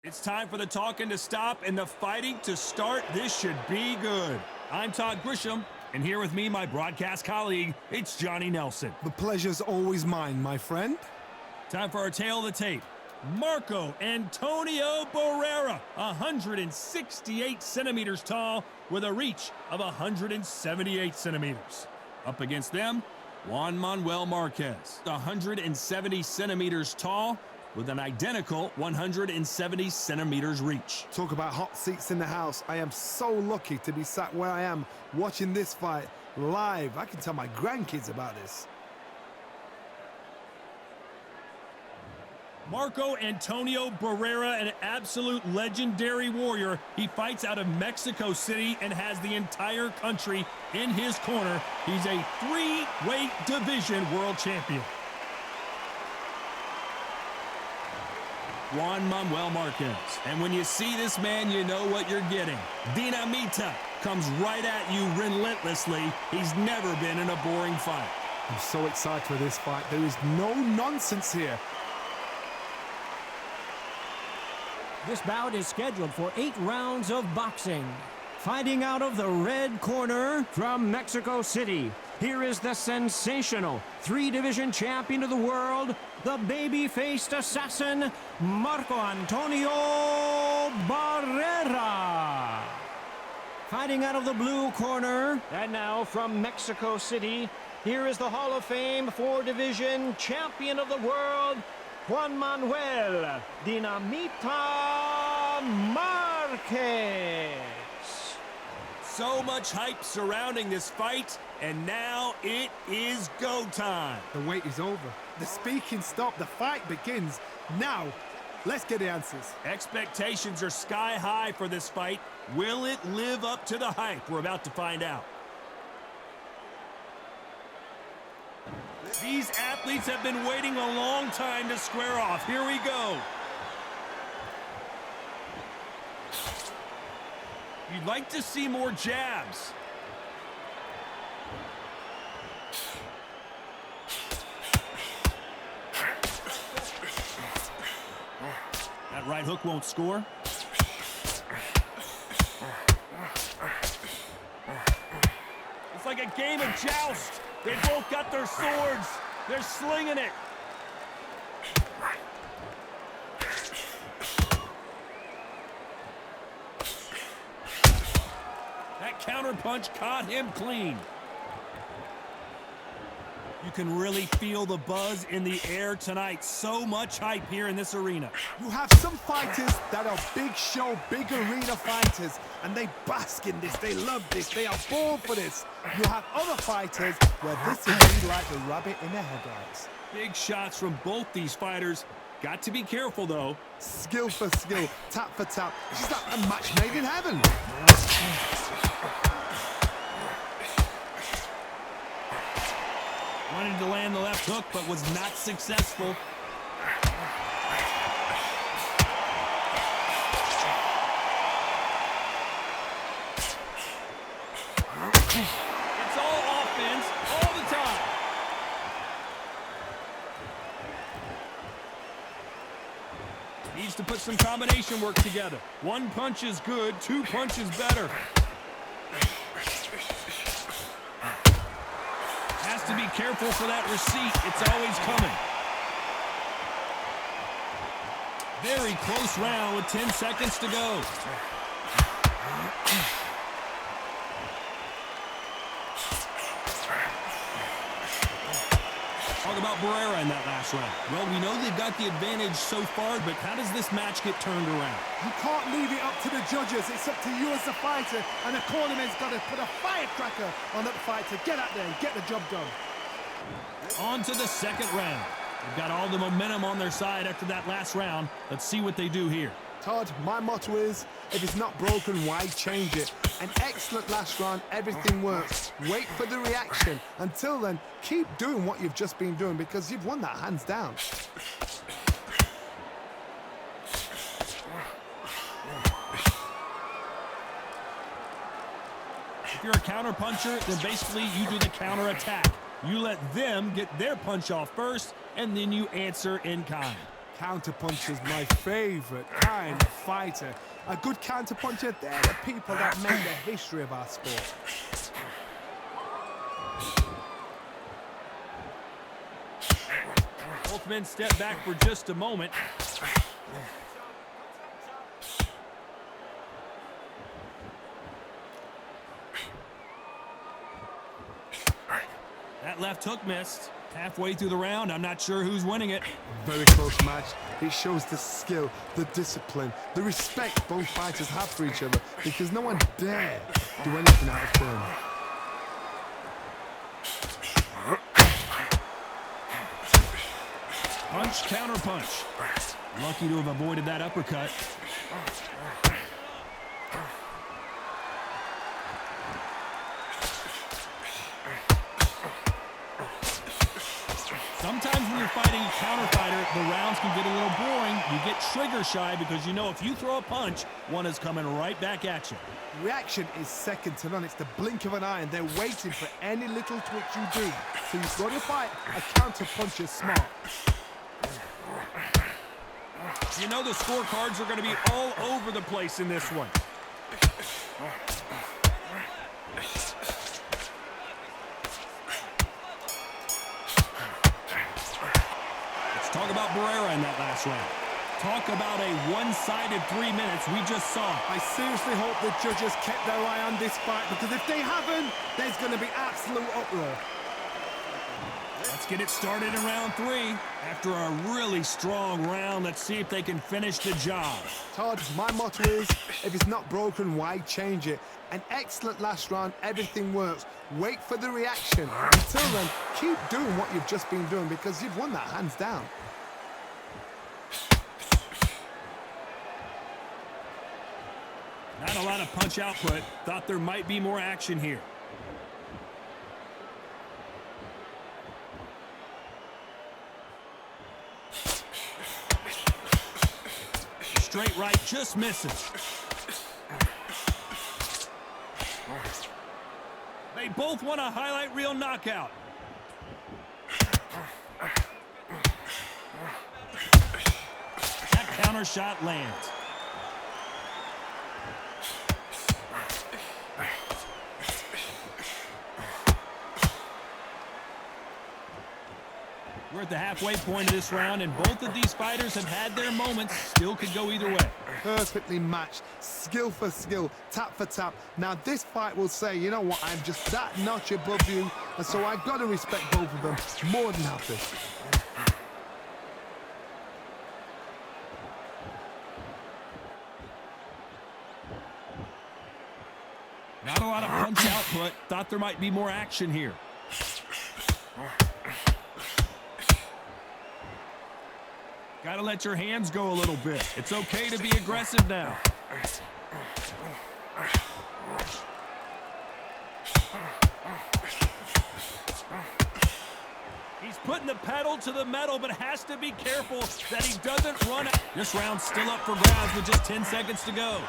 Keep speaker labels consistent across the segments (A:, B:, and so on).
A: It's time for the talking to stop and the fighting to start. This should be good. I'm Todd Grisham, and here with me, my broadcast colleague, it's Johnny Nelson.
B: The pleasure's always mine, my friend.
A: Time for our tail of the tape. Marco Antonio Barrera, 168 centimeters tall with a reach of 178 centimeters. Up against them, Juan Manuel Marquez, 170 centimeters tall with an identical 170 centimeters reach.
B: Talk about hot seats in the house. I am so lucky to be sat where I am watching this fight live. I can tell my grandkids about this.
A: Marco Antonio Barrera, an absolute legendary warrior. He fights out of Mexico City and has the entire country in his corner. He's a three-weight division world champion. Juan Manuel Marquez. And when you see this man, you know what you're getting. Dinamita comes right at you relentlessly. He's never been in a boring fight.
B: I'm so excited for this fight. There is no nonsense here.
C: This bout is scheduled for 8 rounds of boxing. Fighting out of the red corner from Mexico City, here is the sensational 3-division champion of the world, the baby-faced assassin, Marco Antonio Barrera. Fighting out of the blue corner, and now from Mexico City, here is the Hall of Fame 4-division champion of the world, Juan Manuel Dinamita Marquez.
A: So much hype surrounding this fight, and now it is go time.
B: The wait is over. The speaking stopped. The fight begins. Now, let's get the answers.
A: Expectations are sky high for this fight. Will it live up to the hype? We're about to find out. These athletes have been waiting a long time to square off. Here we go. You'd like to see more jabs. That right hook won't score. It's like a game of joust. They both got their swords. They're slinging it. That counter punch caught him clean. You can really feel the buzz in the air tonight. So much hype here in this arena.
B: You have some fighters that are big show, big arena fighters, and they bask in this. They love this. They are born for this. You have other fighters where this will be like the rabbit in the headlights.
A: Big shots from both these fighters. Got to be careful, though.
B: Skill for skill, tap for tap. It's like a match made in heaven.
A: Wanted to land the left hook, but was not successful. It's all offense, all the time. Needs to put some combination work together. One punch is good, 2 punches better. Has to be careful for that receipt. It's always coming. Very close round with 10 seconds to go. Talk about Barrera in that last round. Well, we know they've got the advantage so far, but how does this match get turned around?
B: You can't leave it up to the judges. It's up to you as the fighter, and the cornerman's got to put a firecracker on that fight to get out there and get the job done.
A: On to the second round. They've got all the momentum on their side after that last round. Let's see what they do here.
B: Todd, my motto is, if it's not broken, why change it? An excellent last round, everything works. Wait for the reaction. Until then, keep doing what you've just been doing because you've won that hands down.
A: If you're a counter puncher, then basically you do the counter attack. You let them get their punch off first, and then you answer in kind.
B: Counterpuncher's my favorite kind of fighter. A good counterpuncher, they're the people that make the history of our sport.
A: Both men step back for just a moment. That left hook missed. Halfway through the round, I'm not sure who's winning it.
B: Very close match. It shows the skill, the discipline, the respect both fighters have for each other, because no one dare do anything out of turn.
A: Punch, counter punch. Lucky to have avoided that uppercut. Sometimes when you're fighting a counter fighter, the rounds can get a little boring. You get trigger shy because you know if you throw a punch, one is coming right back at you.
B: Reaction is second to none. It's the blink of an eye, and they're waiting for any little twitch you do. So you've got to fight a counter puncher smart.
A: You know the scorecards are going to be all over the place in this one. Let's talk about Barrera in that last round. Talk about a one-sided 3 minutes we just saw.
B: I seriously hope the judges kept their eye on this fight, because if they haven't, there's going to be absolute uproar.
A: Let's get it started in round 3. After a really strong round, let's see if they can finish the job.
B: Todd, my motto is, if it's not broken, why change it? An excellent last round, everything works. Wait for the reaction. Until then, keep doing what you've just been doing, because you've won that hands down.
A: Not a lot of punch output. Thought there might be more action here. Straight right just misses. They both want a highlight reel knockout. That counter shot lands. We're at the halfway point of this round, and both of these fighters have had their moments. Still could go either way.
B: Perfectly matched, skill for skill, tap for tap. Now this fight will say, you know what, I'm just that notch above you, and so I've got to respect both of them more than happy.
A: Not a lot of punch output. Thought there might be more action here. Got to let your hands go a little bit. It's okay to be aggressive now. He's putting the pedal to the metal, but has to be careful that he doesn't run it. This round's still up for grabs with just 10 seconds to go.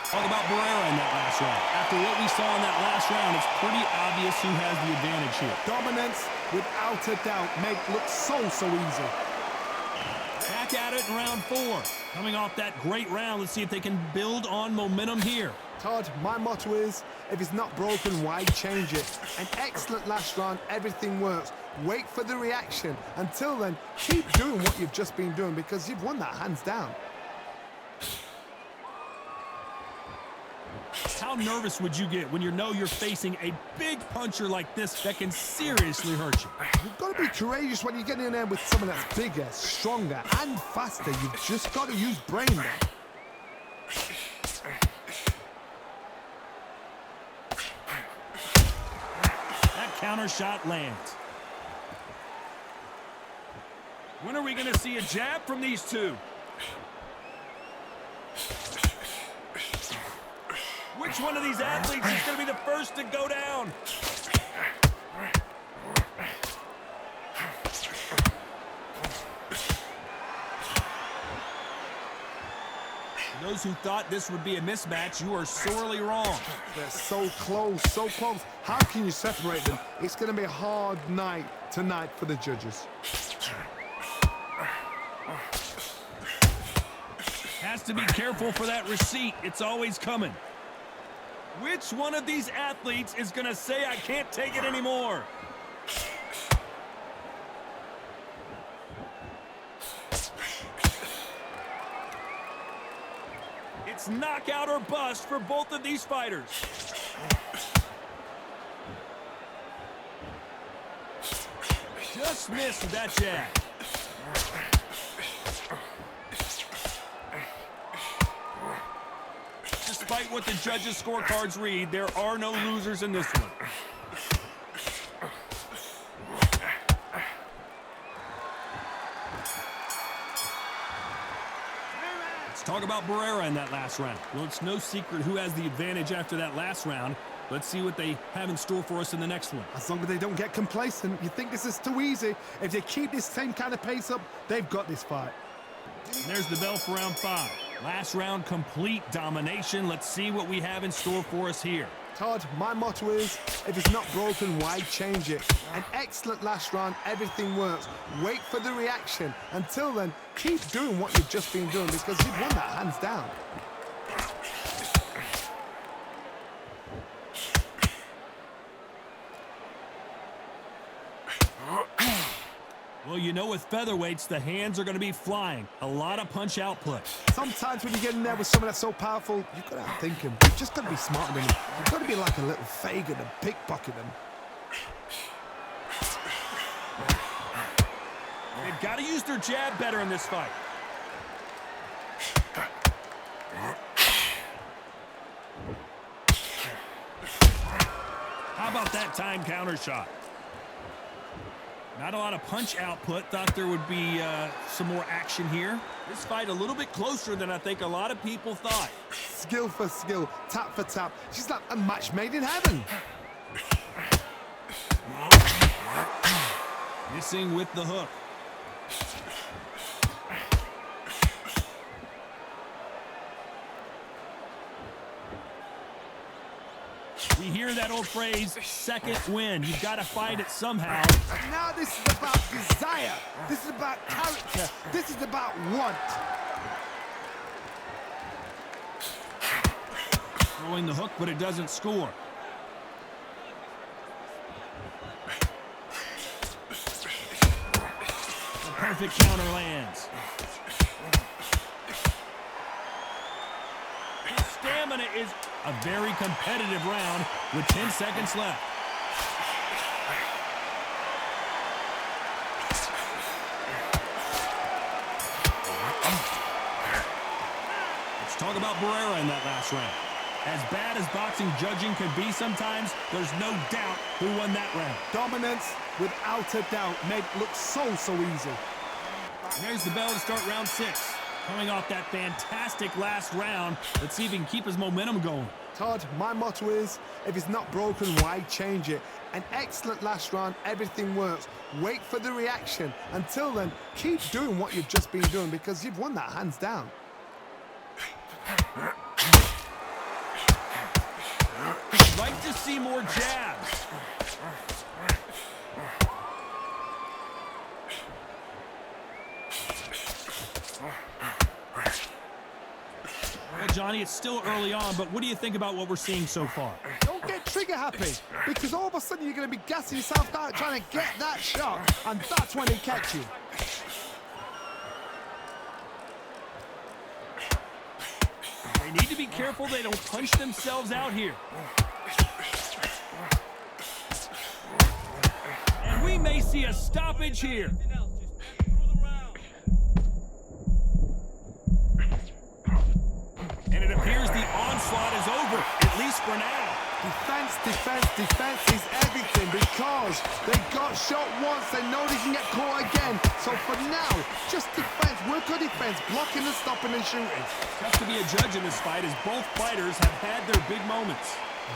A: Talk about Barrera in that last round. After what we saw in that last round, it's pretty obvious who has the advantage here.
B: Dominance, without a doubt, looks so easy.
A: Back at it in round 4. Coming off that great round, let's see if they can build on momentum here.
B: Todd, my motto is, if it's not broken, why change it? An excellent last round, everything works. Wait for the reaction. Until then, keep doing what you've just been doing, because you've won that hands down.
A: How nervous would you get when you know you're facing a big puncher like this that can seriously hurt you?
B: You've got to be courageous when you get in there with someone that's bigger, stronger, and faster. You've just got to use brain there.
A: That counter shot lands. When are we going to see a jab from these two? Which one of these athletes is going to be the first to go down? Those those who thought this would be a mismatch, you are sorely wrong.
B: They're so close, so close. How can you separate them? It's going to be a hard night tonight for the judges.
A: Has to be careful for that receipt. It's always coming. Which one of these athletes is going to say, I can't take it anymore? It's knockout or bust for both of these fighters. Just missed with that jab. Despite what the judges' scorecards read, there are no losers in this one. Let's talk about Barrera in that last round. Well, it's no secret who has the advantage after that last round. Let's see what they have in store for us in the next one.
B: As long as they don't get complacent, you think this is too easy. If they keep this same kind of pace up, they've got this fight.
A: And there's the bell for round 5. Last round, complete domination. Let's see what we have in store for us here.
B: Todd, my motto is, if it's not broken, why change it? An excellent last round, everything works. Wait for the reaction. Until then, keep doing what you've just been doing because you've won that hands down.
A: Well, you know with featherweights, the hands are going to be flying. A lot of punch output.
B: Sometimes when you get in there with someone that's so powerful, you've got to outthink him. You've just got to be smarter than him. You've got to be like a little Fagin and pickpocket him.
A: They've got to use their jab better in this fight. How about that time counter shot? Not a lot of punch output. Thought there would be some more action here. This fight a little bit closer than I think a lot of people thought.
B: Skill for skill, tap for tap. She's like a match made in heaven.
A: Missing with the hook. We hear that old phrase, second win. You've got to fight it somehow.
B: Now this is about desire. This is about character. This is about want.
A: Throwing the hook, but it doesn't score. The perfect counter lands. His stamina is a very competitive round with 10 seconds left. Let's talk about Barrera in that last round. As bad as boxing judging can be sometimes, there's no doubt who won that round.
B: Dominance, without a doubt, made it look so easy.
A: There's the bell to start round 6. Coming off that fantastic last round, let's see if he can keep his momentum going.
B: Todd, my motto is, if it's not broken, why change it? An excellent last round, everything works. Wait for the reaction. Until then, keep doing what you've just been doing because you've won that hands down.
A: I'd like to see more jabs. Well, Johnny, it's still early on, but what do you think about what we're seeing so far?
B: Don't get trigger happy because all of a sudden you're going to be gassing yourself out trying to get that shot, and that's when they catch you.
A: They need to be careful they don't punch themselves out here. And we may see a stoppage here. And it appears the onslaught is over, at least for now.
B: Defense, defense, defense is everything because they got shot once, they know they can get caught again. So for now, just defense, work on defense, blocking and stopping and shooting.
A: Tough to be a judge in this fight as both fighters have had their big moments.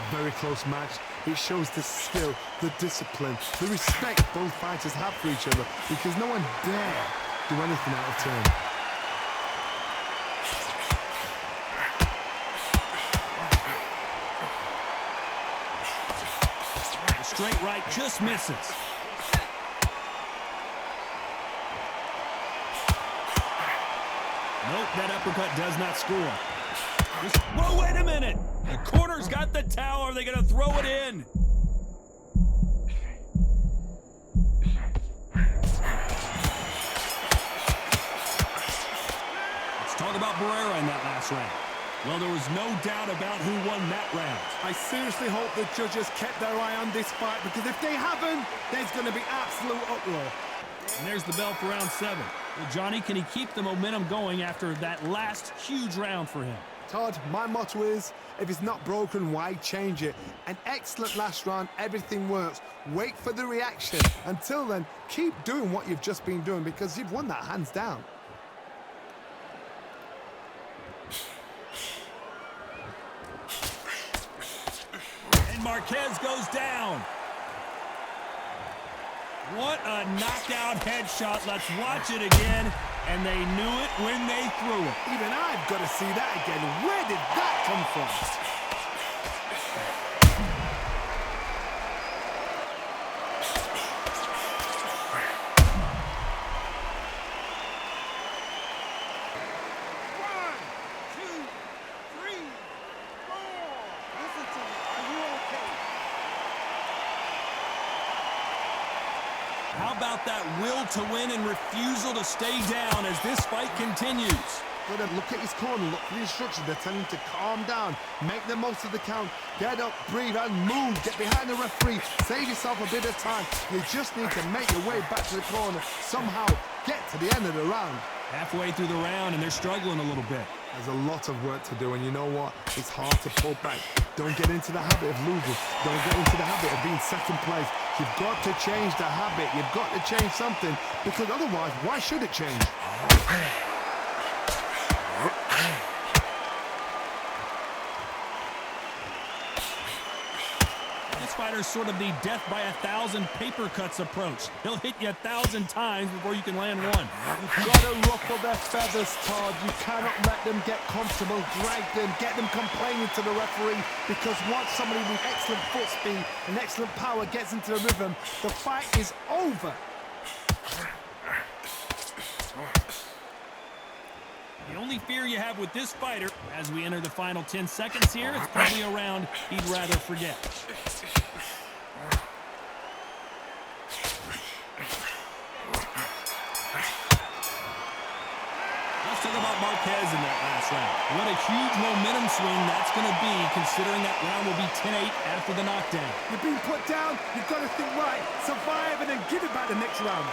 B: Very close match. It shows the skill, the discipline, the respect both fighters have for each other because no one dare do anything out of turn.
A: straight right just misses. Nope, that uppercut does not score. Whoa, wait a minute! The corner's got the towel. Are they going to throw it in? Let's talk about Barrera in that last round. Well, there was no doubt about who won that round.
B: I seriously hope the judges kept their eye on this fight, because if they haven't, there's going to be absolute uproar.
A: And there's the bell for round 7. Well, Johnny, can he keep the momentum going after that last huge round for him?
B: Todd, my motto is, if it's not broken, why change it? An excellent last round, everything works. Wait for the reaction. Until then, keep doing what you've just been doing, because you've won that hands down.
A: And Marquez goes down. What a knockout headshot. Let's watch it again. And they knew it when they threw it.
B: Even I've got to see that again. Where did that come from?
A: How about that will to win and refusal to stay down as this fight continues?
B: Gotta look at his corner, look for the instructions. They're telling him to calm down, make the most of the count, get up, breathe, and move. Get behind the referee, save yourself a bit of time. You just need to make your way back to the corner. Somehow get to the end of the round.
A: Halfway through the round, and they're struggling a little bit.
B: There's a lot of work to do, and you know what? It's hard to pull back. Don't get into the habit of losing. Don't get into the habit of being second place. You've got to change the habit. You've got to change something, because otherwise, why should it change?
A: This fighter's sort of the death by 1,000 paper cuts approach. He'll hit you 1,000 times before you can land one.
B: You've got to ruffle their feathers, Todd. You cannot let them get comfortable, drag them, get them complaining to the referee, because once somebody with excellent foot speed and excellent power gets into the rhythm, the fight is over.
A: The only fear you have with this fighter, as we enter the final 10 seconds here, it's probably a round he'd rather forget. Let's talk about Marquez in that last round. What a huge momentum swing that's going to be, considering that round will be 10-8 after the knockdown.
B: You've been put down, you've got to think right, survive, and then give it back the next round.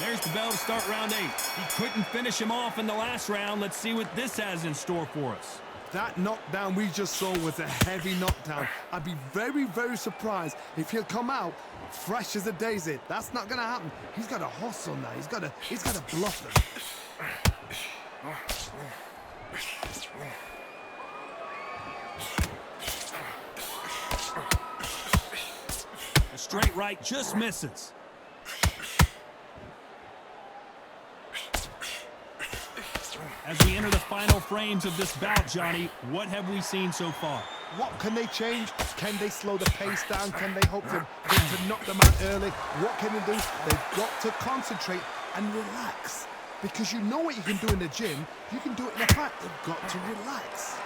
A: There's the bell to start round 8. He couldn't finish him off in the last round. Let's see what this has in store for us.
B: That knockdown we just saw was a heavy knockdown. I'd be very, very surprised if he'll come out fresh as a daisy. That's not going to happen. He's got to hustle now. He's got to bluff them.
A: A straight right just misses. As we enter the final frames of this bout, Johnny, what have we seen so far?
B: What can they change? Can they slow the pace down? Can they hope to knock them out early? What can they do? They've got to concentrate and relax. Because you know what you can do in the gym, you can do it in a fight. They've got to relax.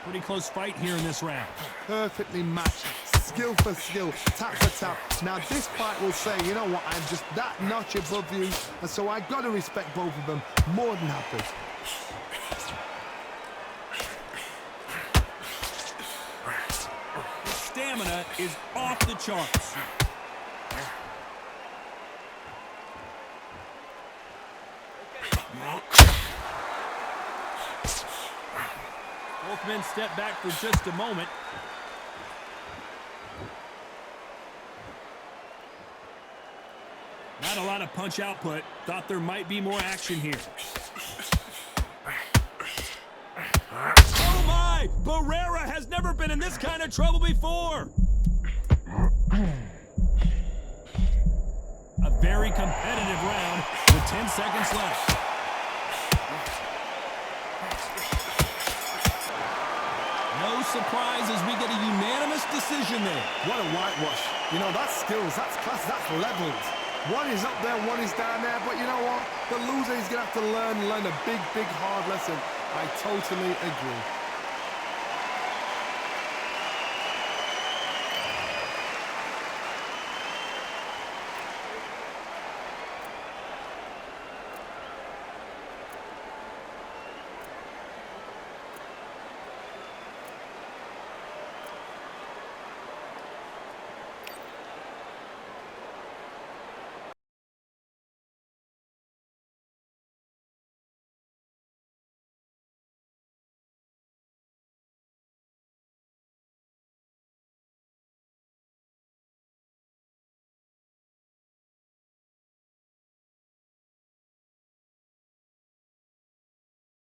A: Pretty close fight here in this round.
B: Perfectly matched, skill for skill, tap for tap. Now this fight will say, you know what, I'm just that notch above you, and so I got to respect both of them more than happy.
A: His stamina is off the charts. Both men step back for just a moment. Not a lot of punch output. Thought there might be more action here. Oh my! Barrera has never been in this kind of trouble before. A very competitive round with 10 seconds left. surprised as we get a unanimous decision there.
B: What a whitewash. You know, that's skills, that's class, that's levels. One is up there, one is down there, but you know what? The loser is going to have to learn a big, hard lesson. I totally agree.